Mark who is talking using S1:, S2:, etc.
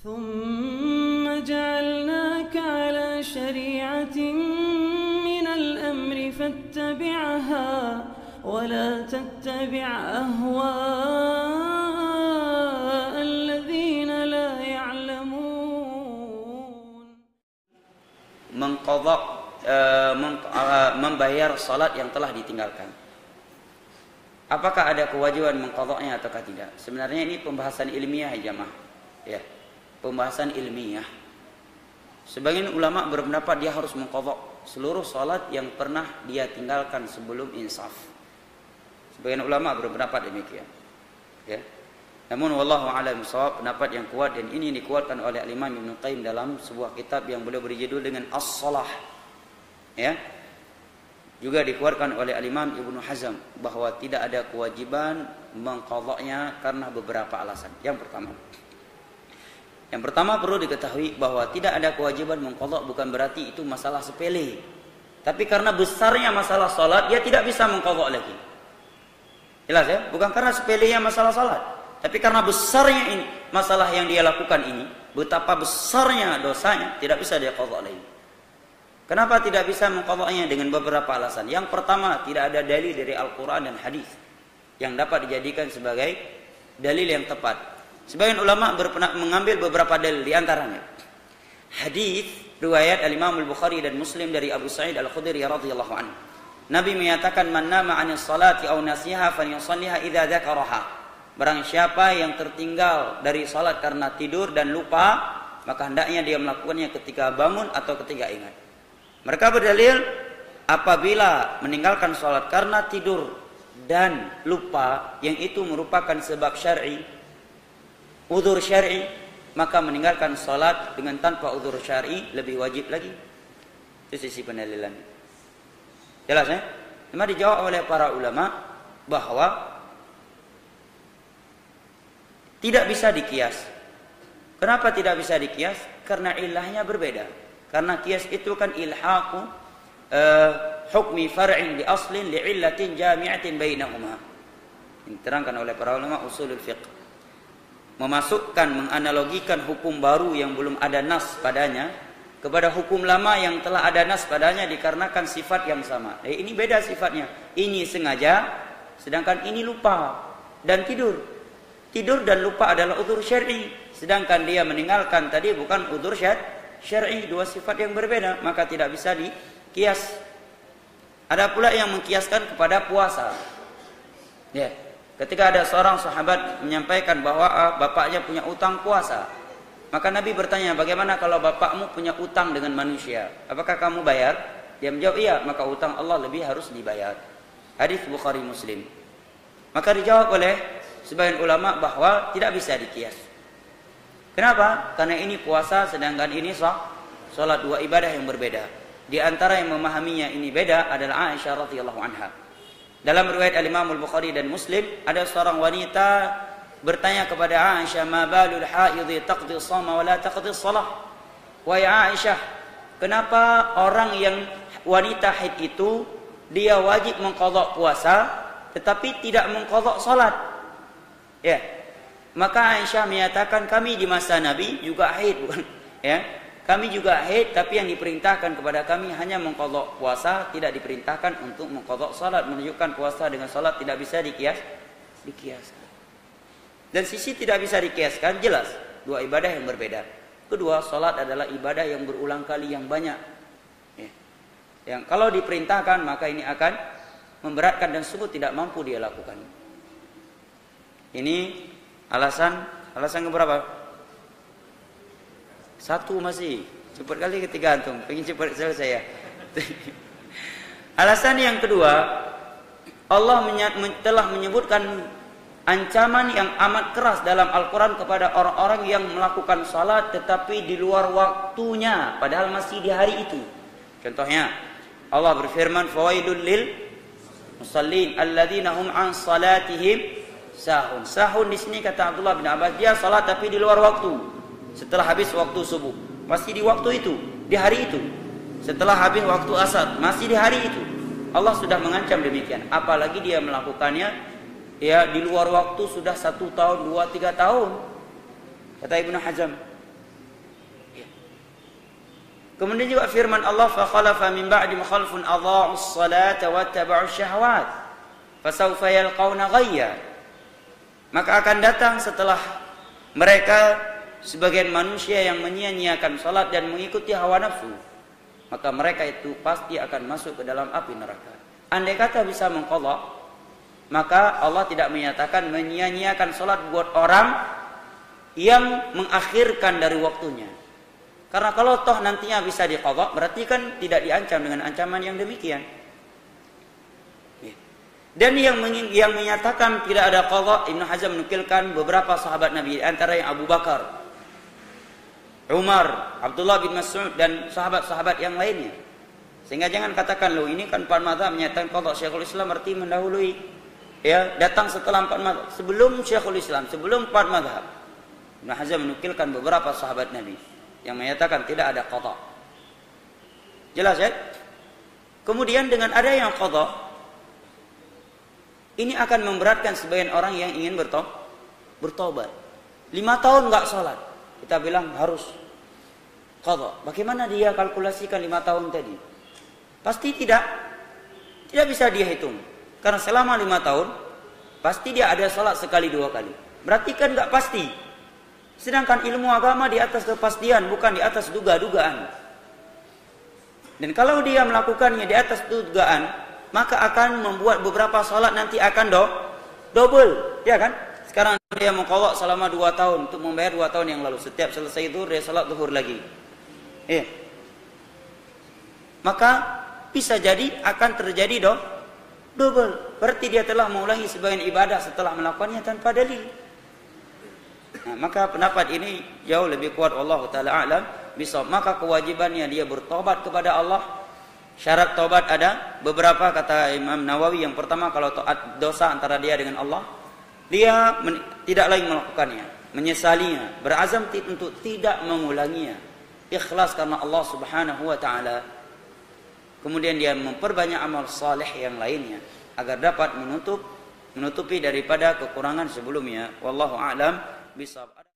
S1: ثم جعلناك على شريعة من الأمر فاتبعها ولا تتبع أهواء الذين لا يعلمون.
S2: Membayar salat yang telah ditinggalkan. Apakah ada kewajiban mengqadha'nya ataukah tidak? Sebenarnya ini pembahasan ilmiah ya jamaah. Ya. Pembahasan ilmiah. Sebagian ulama berpendapat dia harus mengqadha' seluruh salat yang pernah dia tinggalkan sebelum insaf. Sebagian ulama berpendapat demikian. Ya. Namun wallahu a'lam bishawab, pendapat yang kuat dan ini dikuatkan oleh Imam Ibnu Qayyim dalam sebuah kitab yang beliau beri judul dengan As-Shalah. Ya. Juga dikeluarkan oleh Imam Ibnu Hazm bahwa tidak ada kewajiban mengqadha'nya karena beberapa alasan. Yang pertama perlu diketahui bahwa tidak ada kewajiban mengqadha' bukan berarti itu masalah sepele. Tapi karena besarnya masalah salat, dia tidak bisa mengqadha' lagi. Jelas ya? Bukan karena sepelenya masalah salat, tapi karena besarnya ini masalah yang dia lakukan ini, betapa besarnya dosanya, tidak bisa dia qadha' lagi. Kenapa tidak bisa mengqadha'nya? Dengan beberapa alasan. Yang pertama, tidak ada dalil dari Al-Quran dan hadis yang dapat dijadikan sebagai dalil yang tepat. Sebagian ulama mengambil beberapa dalil, di antaranya hadis riwayat Al-Imam Al-Bukhari dan Muslim dari Abu Sa'id Al-Khudri radhiyallahu anhu. Nabi menyatakan, "Man nama 'anis salati aw nasiha falyusalliha idza dzakaraha." Barang siapa yang tertinggal dari salat karena tidur dan lupa, maka hendaknya dia melakukannya ketika bangun atau ketika ingat. Mereka berdalil apabila meninggalkan salat karena tidur dan lupa yang itu merupakan sebab syar'i, uzur syar'i, maka meninggalkan salat dengan tanpa uzur syar'i lebih wajib lagi. Itu sisi pendalilan. Jelas ya? Cuma dijawab oleh para ulama bahwa tidak bisa dikias. Kenapa tidak bisa dikias? Karena ilahnya berbeda. Karena kias itu kan ilhaqu hukmi far'in li aslin li illatin jami'atin bainahuma. Diterangkan oleh para ulama usulul fiqh. Memasukkan, menganalogikan hukum baru yang belum ada nas padanya kepada hukum lama yang telah ada nas padanya dikarenakan sifat yang sama. Ini beda sifatnya. Ini sengaja, sedangkan ini lupa dan tidur. Tidur dan lupa adalah udzur syar'i, sedangkan dia meninggalkan tadi bukan udzur syar'i, dua sifat yang berbeda, maka tidak bisa dikias. Ada pula yang mengkiaskan kepada puasa. Ya, ketika ada seorang sahabat menyampaikan bahwa bapaknya punya utang puasa, maka Nabi bertanya, bagaimana kalau bapakmu punya utang dengan manusia? Apakah kamu bayar? Dia menjawab, iya, maka utang Allah lebih harus dibayar. Hadis Bukhari Muslim. Maka dijawab oleh sebagian ulama bahwa tidak bisa dikias. Kenapa? Karena ini puasa sedangkan ini salat, dua ibadah yang berbeda. Di antara yang memahaminya ini beda adalah Aisyah radhiyallahu anha. Dalam riwayat Al-Imam Al-Bukhari dan Muslim, ada seorang wanita bertanya kepada Aisyah, "Ma balul haidhi taqdi shoma wa la taqdi shalah?" Wahai Aisyah, kenapa orang yang wanita haid itu dia wajib mengqadha puasa tetapi tidak mengqadha salat? Ya. Maka Aisyah menyatakan, kami di masa Nabi juga haid, bukan? Ya, kami juga haid, tapi yang diperintahkan kepada kami hanya mengqadha puasa, tidak diperintahkan untuk mengqadha salat. Menunjukkan puasa dengan salat tidak bisa dikiaskan. Dan sisi tidak bisa dikiaskan jelas, dua ibadah yang berbeda. Kedua, salat adalah ibadah yang berulang kali yang banyak. Ya. Yang kalau diperintahkan maka ini akan memberatkan dan sungguh tidak mampu dia lakukan. Ini alasan keberapa? Satu masih. Cepat kali ketiga antum. Pengen cepat selesai ya. Alasan yang kedua, Allah telah menyebutkan ancaman yang amat keras dalam Al-Quran kepada orang-orang yang melakukan salat tetapi di luar waktunya, padahal masih di hari itu. Contohnya, Allah berfirman, "Fawailul lil musallin alladzina hum an salatihim sahun." Sahun di sini kata Abdullah bin Abbas, dia salat tapi di luar waktu. Setelah habis waktu subuh, masih di waktu itu, di hari itu. Setelah habis waktu asar, masih di hari itu. Allah sudah mengancam demikian. Apalagi dia melakukannya ya di luar waktu sudah 1 tahun, 2, 3 tahun. Kata Ibnu Hazm, Kemudian juga firman Allah, fa khalafa min ba'dihim khalfun adha'us salata wattaba'us syahawat fasawfa yalqauna ghayya. Maka akan datang setelah mereka sebagian manusia yang menyia-nyiakan salat dan mengikuti hawa nafsu, maka mereka itu pasti akan masuk ke dalam api neraka. Andai kata bisa mengqadha, maka Allah tidak menyatakan menyia-nyiakan salat buat orang yang mengakhirkan dari waktunya. Karena kalau toh nantinya bisa diqadha, berarti kan tidak diancam dengan ancaman yang demikian. Dan yang menyatakan tidak ada qadha, Ibnu Hazm menukilkan beberapa sahabat Nabi, antara yang Abu Bakar, Umar, Abdullah bin Mas'ud dan sahabat-sahabat yang lainnya. Sehingga jangan katakan, loh ini kan 4 mazhab menyatakan qadha. Syekhul Islam berarti mendahului, ya, datang setelah 4 mazhab. Sebelum Syekhul Islam, sebelum 4 mazhab, Ibnu Hazm menukilkan beberapa sahabat Nabi yang menyatakan tidak ada qadha. Jelas ya? Kemudian dengan ada yang qadha, ini akan memberatkan sebagian orang yang ingin bertobat. 5 tahun enggak sholat, kita bilang harus qadha. Bagaimana dia kalkulasikan 5 tahun tadi? Pasti tidak bisa dia hitung. Karena selama 5 tahun pasti dia ada sholat sekali 2 kali. Berarti kan enggak pasti. Sedangkan ilmu agama di atas kepastian, bukan di atas duga-dugaan. Dan kalau dia melakukannya di atas dugaan, maka akan membuat beberapa salat nanti akan double, ya kan? Sekarang dia mengqadha selama 2 tahun untuk membayar 2 tahun yang lalu. Setiap selesai zuhur dia salat zuhur lagi. Maka bisa jadi akan terjadi double. Berarti dia telah mengulangi sebagian ibadah setelah melakukannya tanpa dalil. Nah, maka pendapat ini jauh lebih kuat, Allah Ta'ala a'lam bisawab. Maka kewajibannya dia bertobat kepada Allah. Syarat tobat ada beberapa, kata Imam Nawawi. Yang pertama, kalau dosa antara dia dengan Allah, dia tidak lagi melakukannya, menyesalinya, berazam untuk tidak mengulanginya, ikhlas karena Allah Subhanahu wa Ta'ala. Kemudian dia memperbanyak amal saleh yang lainnya agar dapat menutupi daripada kekurangan sebelumnya. Wallahu a'lam bisawab.